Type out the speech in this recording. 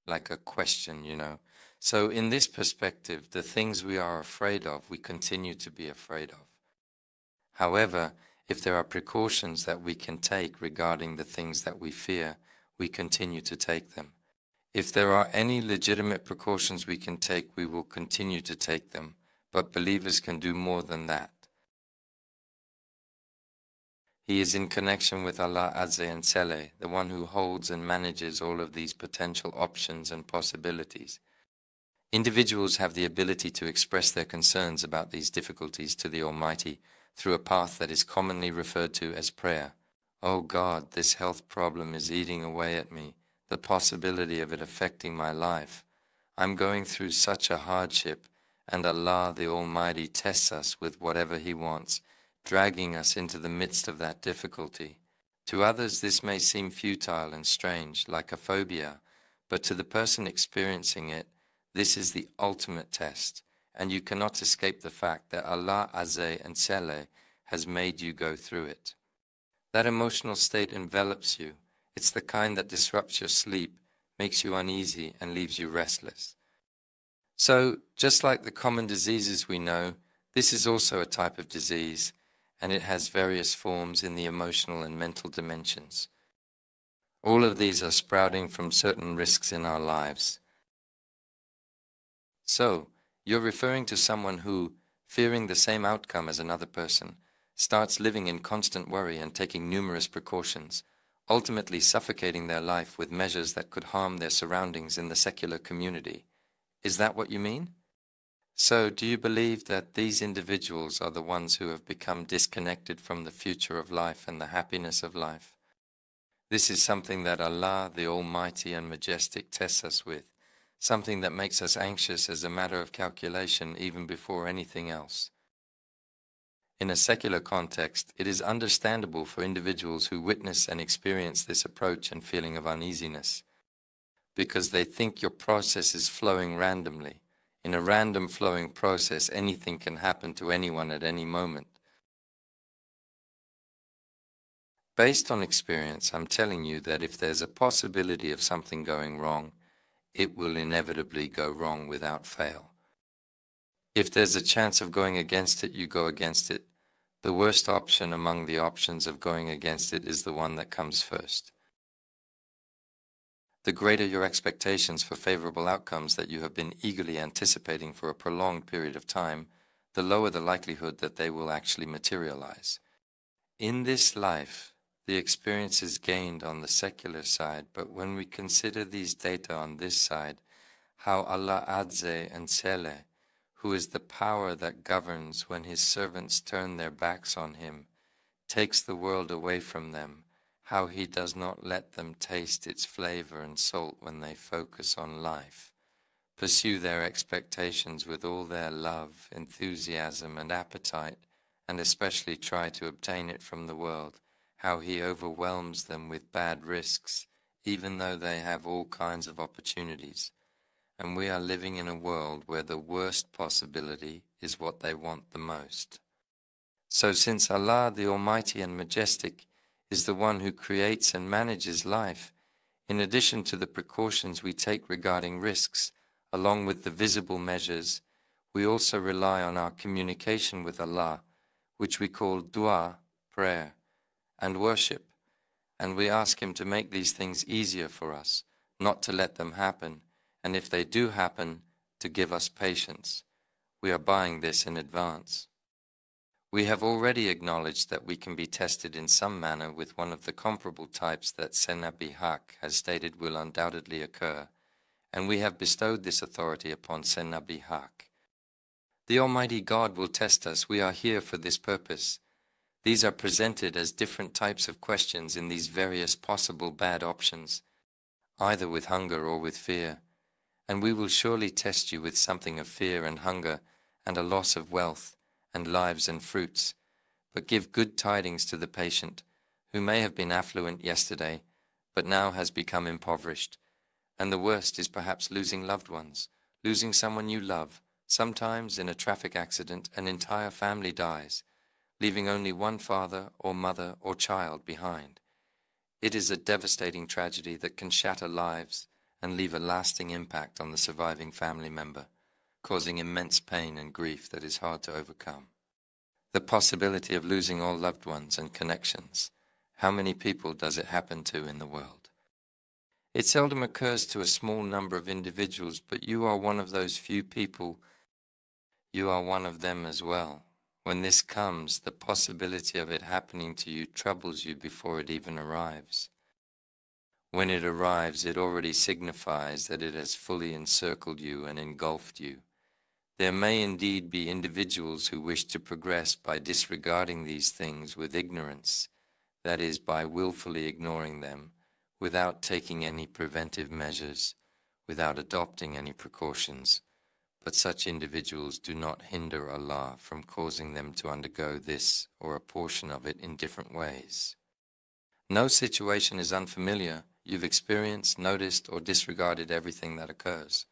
like a question. So in this perspective, the things we are afraid of, we continue to be afraid of. However, if there are precautions that we can take regarding the things that we fear, we continue to take them. If there are any legitimate precautions we can take, we will continue to take them, but believers can do more than that. He is in connection with Allah Azza and Jalla, the one who holds and manages all of these potential options and possibilities. Individuals have the ability to express their concerns about these difficulties to the Almighty through a path that is commonly referred to as prayer. Oh God, this health problem is eating away at me, the possibility of it affecting my life. I'm going through such a hardship, and Allah the Almighty tests us with whatever He wants, dragging us into the midst of that difficulty. To others this may seem futile and strange, like a phobia, but to the person experiencing it, this is the ultimate test, and you cannot escape the fact that Allah Azza and Jalla has made you go through it. That emotional state envelops you. It's the kind that disrupts your sleep, makes you uneasy, and leaves you restless. So, just like the common diseases we know, this is also a type of disease, and it has various forms in the emotional and mental dimensions. All of these are sprouting from certain risks in our lives. So, you're referring to someone who, fearing the same outcome as another person, starts living in constant worry and taking numerous precautions, ultimately suffocating their life with measures that could harm their surroundings in the secular community. Is that what you mean? So, do you believe that these individuals are the ones who have become disconnected from the future of life and the happiness of life? This is something that Allah, the Almighty and Majestic, tests us with, something that makes us anxious as a matter of calculation even before anything else. In a secular context, it is understandable for individuals who witness and experience this approach and feeling of uneasiness, because they think your process is flowing randomly. In a random flowing process, anything can happen to anyone at any moment. Based on experience, I'm telling you that if there's a possibility of something going wrong, it will inevitably go wrong without fail. If there's a chance of going against it, you go against it. The worst option among the options of going against it is the one that comes first. The greater your expectations for favorable outcomes that you have been eagerly anticipating for a prolonged period of time, the lower the likelihood that they will actually materialize. In this life, the experience is gained on the secular side, but when we consider these data on this side, how Allah Azza and Jalla, who is the power that governs when His servants turn their backs on Him, takes the world away from them, how He does not let them taste its flavor and salt when they focus on life, pursue their expectations with all their love, enthusiasm, and appetite, and especially try to obtain it from the world, how He overwhelms them with bad risks, even though they have all kinds of opportunities. And we are living in a world where the worst possibility is what they want the most. So since Allah, the Almighty and Majestic, is the one who creates and manages life, in addition to the precautions we take regarding risks, along with the visible measures, we also rely on our communication with Allah, which we call dua, prayer, and worship, and we ask Him to make these things easier for us, not to let them happen, and if they do happen, to give us patience. We are buying this in advance. We have already acknowledged that we can be tested in some manner with one of the comparable types that Senabi Haq has stated will undoubtedly occur, and we have bestowed this authority upon Senabi Haq. The Almighty God will test us. We are here for this purpose. These are presented as different types of questions in these various possible bad options, either with hunger or with fear. And we will surely test you with something of fear and hunger and a loss of wealth and lives and fruits. But give good tidings to the patient, who may have been affluent yesterday, but now has become impoverished. And the worst is perhaps losing loved ones, losing someone you love. Sometimes in a traffic accident, an entire family dies, leaving only one father or mother or child behind. It is a devastating tragedy that can shatter lives and leave a lasting impact on the surviving family member, causing immense pain and grief that is hard to overcome. The possibility of losing all loved ones and connections. How many people does it happen to in the world? It seldom occurs to a small number of individuals, but you are one of those few people. You are one of them as well. When this comes, the possibility of it happening to you troubles you before it even arrives. When it arrives, it already signifies that it has fully encircled you and engulfed you. There may indeed be individuals who wish to progress by disregarding these things with ignorance, that is, by willfully ignoring them, without taking any preventive measures, without adopting any precautions. But such individuals do not hinder Allah from causing them to undergo this or a portion of it in different ways. No situation is unfamiliar. You've experienced, noticed, or disregarded everything that occurs.